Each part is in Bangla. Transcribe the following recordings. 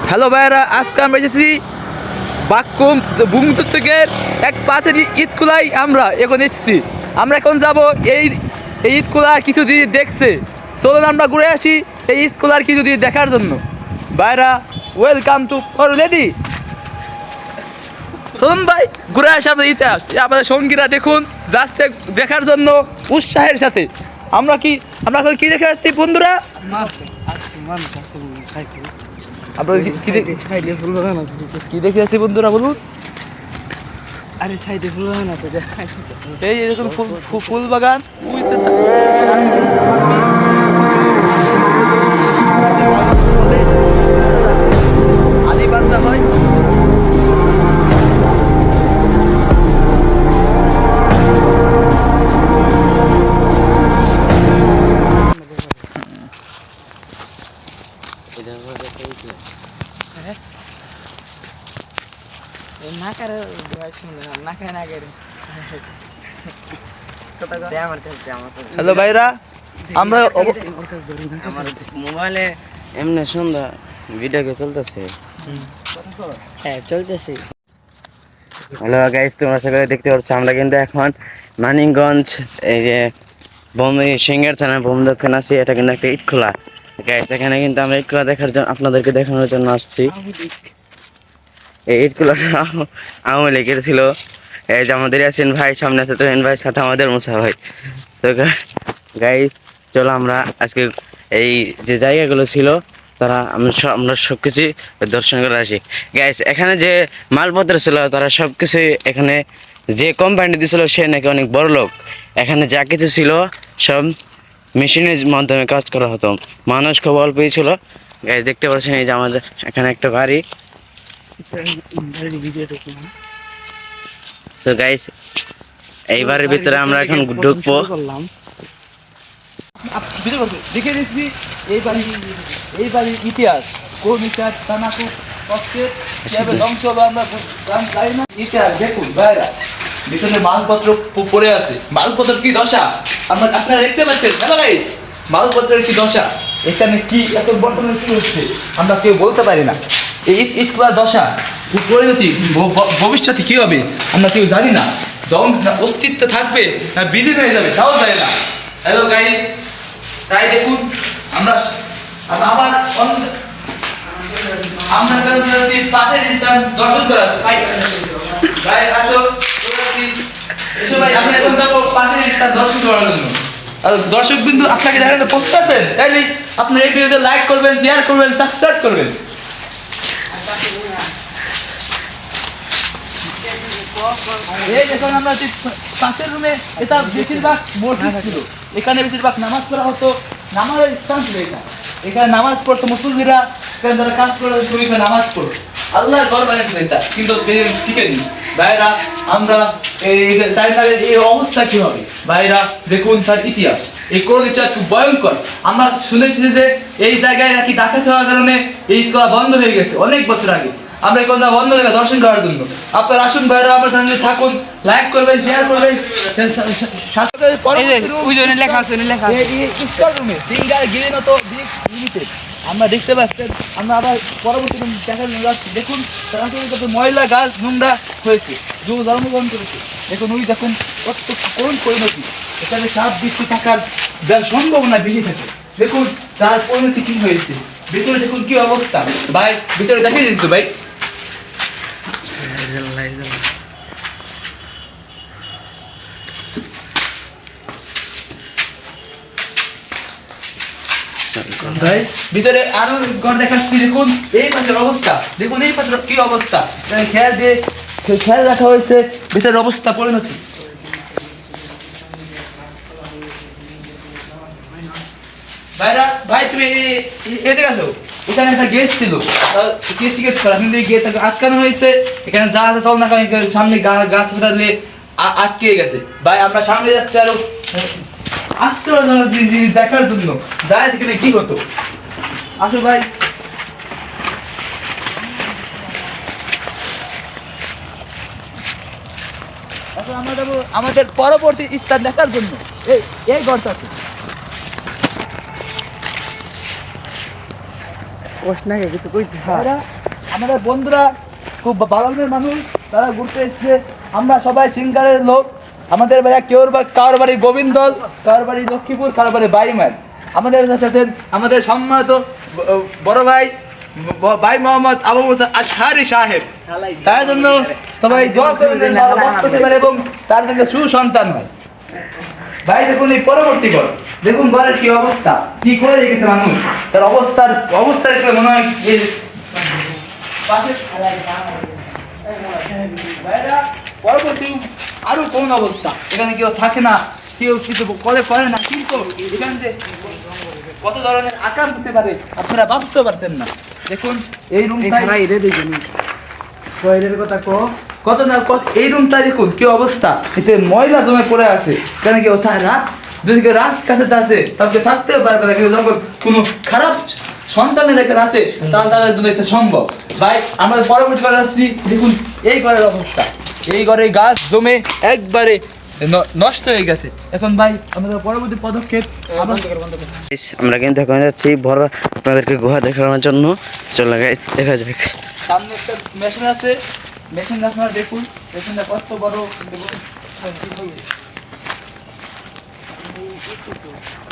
হ্যালো ভাইরা, আজকে আমরা এসেছি বাক্কুম বুংতুকের এক পাশের ঈদকুলায় আমরা এখন এসেছি। আমরা এখন যাব এই ঈদকুলার কিছু জিনিস দেখছে। চলুন আমরা ঘুরে আসি এই ঈদকুলার কিছু জিনিস দেখার জন্য। ভাইরা, ওয়েলকাম টু লেডি। চলুন ভাই ঘুরে আসি আমাদের ইতিহাস। আমাদের সঙ্গীরা দেখুন যাচ্ছে দেখার জন্য উৎসাহের সাথে। আমরা এখন কি দেখে আসছি বন্ধুরা? কি দেখে আসছি বন্ধুরা বলুন? আরে সাইডে ফুল বাগান আছে, এই দেখুন ফুল বাগান। আলি বান্ধা হয়। হ্যালো ভাইরা, আমরা আমার মোবাইলে এমনি সুন্দর ভিডিও চলতেছে। হ্যাঁ চলতেছে। হ্যালো গাইস, তোমরা সবাই দেখতে পাচ্ছ আমরা কিন্তু এখন মানিকগঞ্জ এই যে সিংহের থানা বোম দক্ষিণ আছি। এটা কিন্তু একটা ইটখোলা গাইস। এখানে কিন্তু আমরা ইটখোলা দেখার জন্য আপনাদেরকে দেখানোর জন্য আসছি। এই ইটখোলাটা আওয়ামী লীগের ছিল। এই যে আমাদের ইয়াসিন ভাই সামনে আছে, তো ইয়াসিন ভাইয়ের সাথে আমাদের মুসা ভাই। তো গাইস চলো আমরা আজকে এই যে জায়গাগুলো ছিল আমরা সব কিছুই দর্শন করে আসি গাইস। এখানে যে মালপত্র ছিল তারা সব কিছুই এখানে যে কোম্পানি দিয়েছিল সে নাকি অনেক বড় লোক। এখানে যা কিছু ছিল সব মেশিনের মাধ্যমে কাজ করা হতো, মানুষ খুব অল্পই ছিল গাইস। দেখতে পাচ্ছেন এই যে আমাদের এখানে একটা বাড়ি। তো গাইস এই বাড়ির ভিতরে আমরা এখন ঢুকবো। দেখে দিচ্ছি এই বাড়ির ইতিহাস। কোন ইতিহাস ধ্বংস হবে আমরা জানি না। ইতিহাস দেখুন ভাইরা, ভিতরে মালপত্র পড়ে আছে। মালপত্র কি দশা আপনারা দেখতে পাচ্ছেন। হ্যালো গাইস, মালপত্রের কি দশা, এখানে কি এখন বর্তমানে কি হচ্ছে আমরা কেউ বলতে পারি না। এই ইটকুলার দশা পরিণতি ভবিষ্যতে কি হবে আমরা কেউ জানি না। অস্তিত্ব থাকবে না বিলীন হয়ে যাবে তাও জানি না। হ্যালো গাইস, তাই দেখুন আমরা আবার পাশের স্থান দর্শন করা আছে। ভাই আসো, এসো ভাই, আমরা এখন যাবো পাশের স্থান দর্শন করার জন্য। দর্শক বিন্দু আপনাকে দেখাতে প্রস্তুত আছেন? তাইলে আপনার এই ভিডিওতে লাইক করবেন, শেয়ার করবেন, সাবস্ক্রাইব করবেন। এই দেখুন আমরা পাশের রুমে, এটা বেশিরভাগ মসজিদ ছিল। এখানে বেশিরভাগ নামাজ পড়া হতো, নামাজের স্থান ছিল এটা। এখানে নামাজ পড়তো মুসল্লিরা, এখানে যারা কাজ করে এখানে নামাজ পড়তো। আল্লাহর ঘর বানিয়েছিল এটা, কিন্তু টিকেনি। ভাইরা আমরা এই অবস্থা কি হবে? ভাইরা দেখুন তার ইতিহাস, এই কোরআন ইতিহাস খুব ভয়ঙ্কর। আমরা শুনেছি যে এই জায়গায় নাকি ডাকাত হওয়ার কারণে এই বন্ধ হয়ে গেছে অনেক বছর আগে। আমরা এই কথা বন্ধ জায়গা দর্শন করার জন্য আপনারা আসুন ভাইরা, আমার সঙ্গে থাকুন, লাইক করবেন, শেয়ার করবেন। আমরা দেখতে পাচ্ছেন, আমরা আবার পরবর্তী দেখার যাচ্ছি। দেখুন ময়লা গাছ নোংরা হয়েছে, জন্মগ্রহণ করেছে। দেখুন ওই দেখুন কত করুণ পরিণতি। এখানে সাপ বৃষ্টি থাকার সম্ভাবনা বেশি থাকে। দেখুন তার পরিণতি কি হয়েছে, ভিতরে দেখুন কি অবস্থা। ভাই ভিতরে দেখে দিন তো ভাই। ভাই ভিতরে আরো ঘর দেখাচ্ছি। দেখুন এই পাশের অবস্থা, দেখুন এই পাশের কি অবস্থা। খেয়াল রাখা হয়েছে ভিতরের অবস্থা পরিণতি। ভাইরা, ভাই তুমি এদিকে আসো। এখানে একটা গেট ছিল, গেট করা, কিন্তু এই গেট আটকানো হয়েছে। এখানে যা আছে চল না, সামনে গাছ পাতালে আটকে গেছে। ভাই আমরা সামনে যাচ্ছি আরো আসতে দেখার জন্য, যাই এখানে কি হতো। আসো ভাই। এখন আমরা যাবো আমাদের পরবর্তী স্থান দেখার জন্য। এই ঘরটাতে তারা আমাদের বন্ধুরা খুব ভালো মনের মানুষ, তারা ঘুরতে এসেছে। আমরা সবাই সিঙ্গারের লোক। আমাদের ভাইয়া কারোর বাড়ি গোবিন্দল, কারোর বাড়ি লক্ষ্মীপুর, কারোর বাড়ি বাইমাইল। আমাদের সাথে আছেন আমাদের সম্মানিত বড় ভাই ভাই মোহাম্মদ আবু মুসা আশহারি সাহেব। তার জন্য সবাই দোয়া করবেন ভালো বক্তা করতে পারে এবং তার জন্য সুসন্তান হয়। ভাই দেখুন এই পরবর্তী ঘর, দেখুন ঘরের কি অবস্থা, কি করে রেখেছে মানুষ, তার অবস্থা দেখলে মনে হয় এই পাশে ভাইরা পরবর্তী আরো কোন অবস্থা, এখানে কেউ থাকে না, কেউ কিছু করে না, কিন্তু এখান থেকে কত ধরনের আকার হতে পারে আপনারা ভাবতে পারতেন না। দেখুন এই রুমটা কত না এই রুমটা দেখুন কি অবস্থা, এতে ময়লা জমে পড়ে আছে। কেন কেউ রাত যদি কেউ রাত কাছে থাকে তাহলে থাকতেও পারবে না, কিন্তু যখন কোনো খারাপ সন্তানের রেখে রাতে তাহলে তাদের জন্য এটা সম্ভব। ভাই আমরা পরবর্তী ঘরে আসছি, দেখুন এই ঘরের অবস্থা, এই ঘরে গাছ জমে একবারে নষ্ট হয়ে গেছে। এখন ভাই আমাদের পরবর্তী পদক্ষেপ আমরা কিন্তু এখন যাচ্ছি বড় আপনাদেরকে গুহা দেখানোর জন্য। চলো গাইস দেখা যাক। সামনে একটা মেশিন আছে, মেশিন আপনারা দেখুন, মেশিনটা কত বড় দেখুন।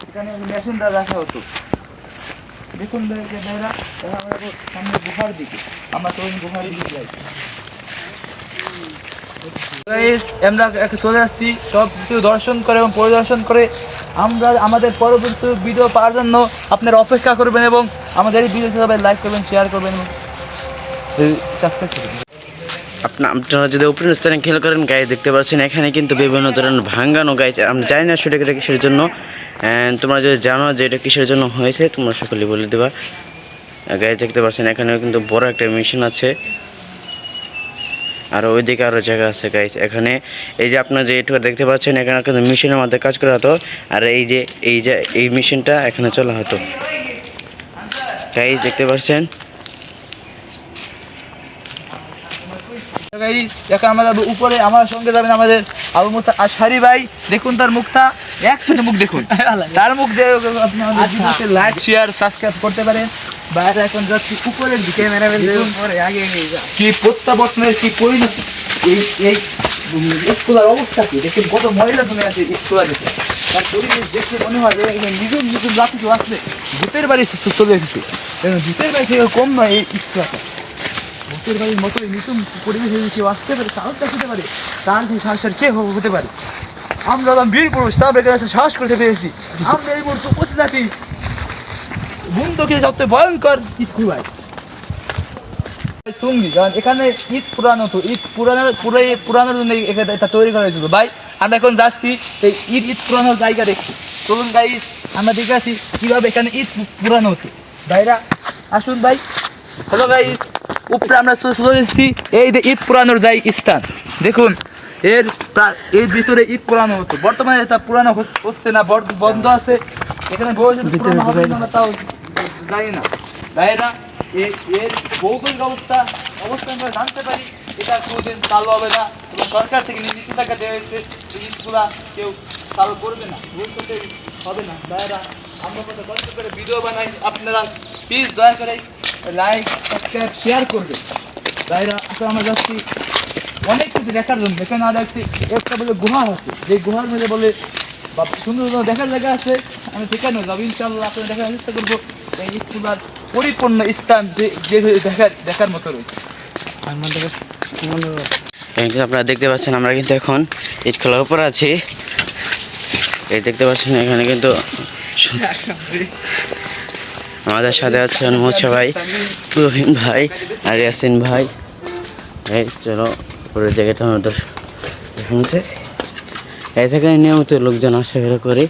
এখানে মেশিনটা রাখা হতো। দেখুন ভাইরা, আমরা সামনে গুহার দিকে, আমরা তখন গুহার দিকে যাই। আমরা চলে আসছি, সব কিছু দর্শন করে এবং পরিদর্শন করে আমরা আমাদের পরবর্তী ভিডিও পাওয়ার জন্য আপনারা অপেক্ষা করবেন এবং আমাদের এই ভিডিওতে সবাই লাইক করবেন, শেয়ার করবেন, সাবস্ক্রাইব করবেন। আপনারা যদি উপরের স্থানে খেয়াল করেন গাইজ দেখতে পাচ্ছেন এখানে কিন্তু বিভিন্ন ধরনের ভাঙ্গানো গাইজ। আমি জানি না সেটা কিসের জন্য, তোমরা যদি জানো যে এটা কিসের জন্য হয়েছে তোমরা সকলে বলে দেবা। গাইজ দেখতে পাচ্ছেন এখানে কিন্তু বড় একটা মেশিন আছে, আর ওইদিকে আরও জায়গা আছে গাইজ। এখানে এই যে আপনারা যে এটুকু দেখতে পাচ্ছেন এখানে কিন্তু মেশিনের মধ্যে কাজ করা হতো, আর এই মেশিনটা এখানে চলা হতো গাইজ দেখতে পাচ্ছেন। এখন আমাদের উপরে আমার সঙ্গে যাবেন আমাদের আবু মুসা আশহারি ভাই। দেখুন তার মুখটা, একসাথে মুখ দেখুন, তার মুখ দিয়ে আপনি লাইক শেয়ার সাবস্ক্রাইব করতে পারেন। বাইরে এখন যাচ্ছি উপরের দিকে, কি প্রত্যাবর্তনের কি পরিণতি, এই স্কুলের অবস্থা কি দেখুন, কত মহিলা জমে আছে স্কুলে দেখে। তার পরিবেশ দেখে মনে হয় নিজুম নিজুম রাতে কেউ আসলে ভূতের বাড়ি চলে এসেছে। ভূতের বাড়ি থেকে কম নয় এই স্কুলটা, ভূতের বাড়ির মতো নিতুম পরিবেশে কেউ আসতে পারে, সাহস দেখাতে পারে, তার যে সাহসের কে হতে পারে। আমরা বীর পুরুষ, তারপরে কাছে সাহস করতে পেরেছি। আমরা এই মুহূর্তে উপস্থিত আছি বন্ধুকে সবচেয়ে ভয়ঙ্কর ঈদ খুবাই সঙ্গী, কারণ এখানে ঈদ পুরানো, তো ঈদ পুরানোর জন্য এখানে এটা তৈরি করা হয়েছিল। ভাই আমরা এখন যাচ্ছি এই ঈদ পুরানোর জায়গা দেখছি। চলুন গাইস আমরা দেখে আসি কীভাবে এখানে ঈদ পুরানো হতো। ভাইরা আসুন ভাই। হ্যালো গাইস, উপরে আমরা চলে এসেছি এই যে ঈদ পুরানোর স্থান। দেখুন এর ভিতরে ঈদ পুরানো হতো, বর্তমানে এটা পুরানো হচ্ছে না, বন্ধ আছে। এখানে পুরানো হবে না তাও জানি না। ভাইরা এর ভৌগোলিক অবস্থান আমরা জানতে পারি এটা কোনোদিন চালু হবে না, এবং সরকার থেকে নিষেধাজ্ঞা দেওয়া হয়েছে জিনিসগুলা কেউ চালু করবে না, ভবিষ্যতে হবে না। ভাইরা আমরা কত কষ্ট করে ভিডিও বানাই, আপনারা প্লিজ দয়া করে লাইক সাবস্ক্রাইব শেয়ার করবেন। ভাইরা এখন আমরা যাচ্ছি অনেক কিছু দেখার জন্য। এখানে আর একটা বলে গুহা আছে, যে গুহার মধ্যে বলে সুন্দর সুন্দর দেখার জায়গা আছে। আমি সেখানে যাবো ইনশাল্লাহ, আপনারা দেখার চেষ্টা করবো এই স্কুলার পরিপূর্ণ স্থান যে দেখার মতো রয়েছে। আপনারা দেখতে পাচ্ছেন আমরা কিন্তু এখন ঈদ খেলার উপর আছি। এই দেখতে পাচ্ছেন এখানে কিন্তু আমাদের সাথে আছেন মোছা ভাই, রহিম ভাই আর ইয়াসিন ভাই। এই চলো পুরো জায়গাটা আমাদের শুনতে এই থেকে নিয়মিত লোকজন আসাফেরা করে।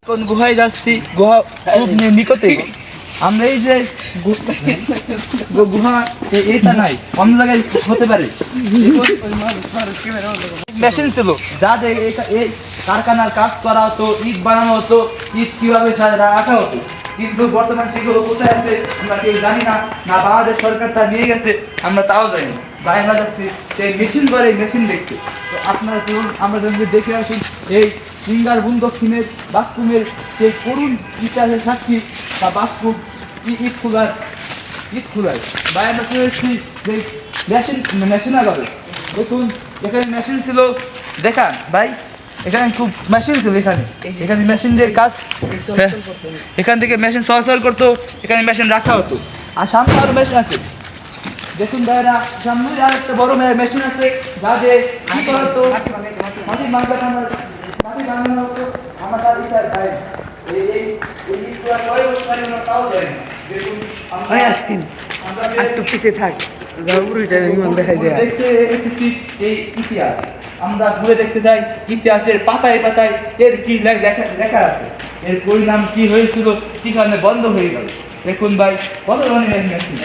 কোন গুহায় যাচ্ছি, গুহা খুব নিকটে। আমরা এই যে গুহা এইটা নাই, অন্য জায়গায় হতে পারে। মেশিন ছিল যাতে এই কারখানার কাজ করা হতো, ইট বানানো হতো, ইট কিভাবে রাখা হতো, কিন্তু বর্তমান সেগুলো কোথায় আছে আমরা কেউ জানি না, না বাংলাদেশ সরকার তা নিয়ে গেছে আমরা তাও জানি না। বাইরে যাচ্ছি সেই মেশিন করে মেশিন দেখতে। তো আপনারা চলুন আমরা যদি দেখে আসুন এই সিঙ্গারবুন দক্ষিণের বাথরুমের সেই করুণ ইতিহাসের সাক্ষী বা বাথরুম ইট খুলার বা আমরা করেছি যে মেশিন আগাবে দেখুন এখানে মেশিন ছিল দেখান ভাই এখানে খুব মেশিন ছিল এখানে মেশিন দিয়ে কাজ হ্যাঁ, এখান থেকে মেশিন চলাচল করতো এখানে মেশিন রাখা হতো আর সামনে আরো মেশিন আছে দেখুন ভাইরা সামনে আর একটা বড় মেশিন আছে যা যে কি করা হতো মাটি বানানো হতো আমাদের ইচ্ছা তাই এই পুরো কয় বছর আমরা তাও যাই না দেখুন আমরা একটু পিছিয়ে থাক পুরোটা দেখা যায় দেখতে এসেছি এই ইতিহাস আমরা ঘুরে দেখতে যাই ইতিহাসের পাতায় পাতায় এর কি লেখা আছে এর পরিণাম কি হয়েছিল কি কারণে বন্ধ হয়ে গেল দেখুন ভাই কত ধরনের মেশিন